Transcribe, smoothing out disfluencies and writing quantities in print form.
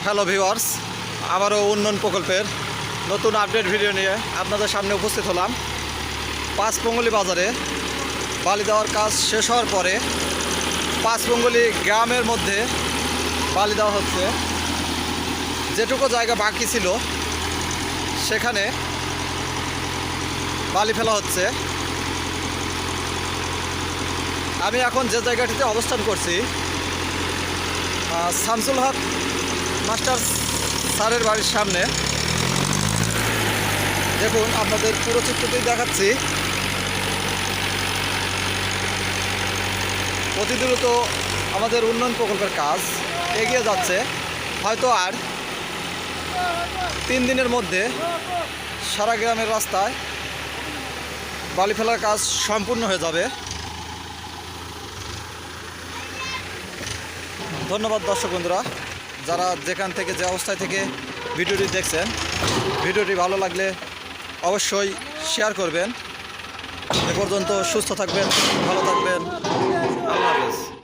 Hello viewers, আবারও উন্নয়ন প্রকল্পের নতুন আপডেট ভিডিও নিয়ে আপনাদের সামনে উপস্থিত হলাম। পাঁচপঙ্গলি বাজারে বালি দেওয়ার কাজ শেষ হওয়ার পরে পাঁচপঙ্গলি গ্রামের মধ্যে বালি দেওয়া হচ্ছে। যেটুকু জায়গা বাকি ছিল সেখানে বালি ফেলা হচ্ছে। আমি এখন যে জায়গাটিতে অবস্থান করছি শামসুল হক মাস্টার স্যারের বাড়ির সামনে। দেখুন, আপনাদের পুরো চিত্রটি দেখাচ্ছি। অতি দ্রুত আমাদের উন্নয়ন প্রকল্পের কাজ এগিয়ে যাচ্ছে। হয়তো আর 3 দিনের মধ্যে সারা গ্রামের রাস্তায় বালি ফেলার কাজ সম্পূর্ণ হয়ে যাবে। ধন্যবাদ দর্শক বন্ধুরা, যারা যেখান থেকে যে অবস্থায় থেকে ভিডিওটি দেখছেন। ভিডিওটি ভালো লাগলে অবশ্যই শেয়ার করবেন। এ পর্যন্ত সুস্থ থাকবেন, ভালো থাকবেন। আল্লাহ হাফেজ।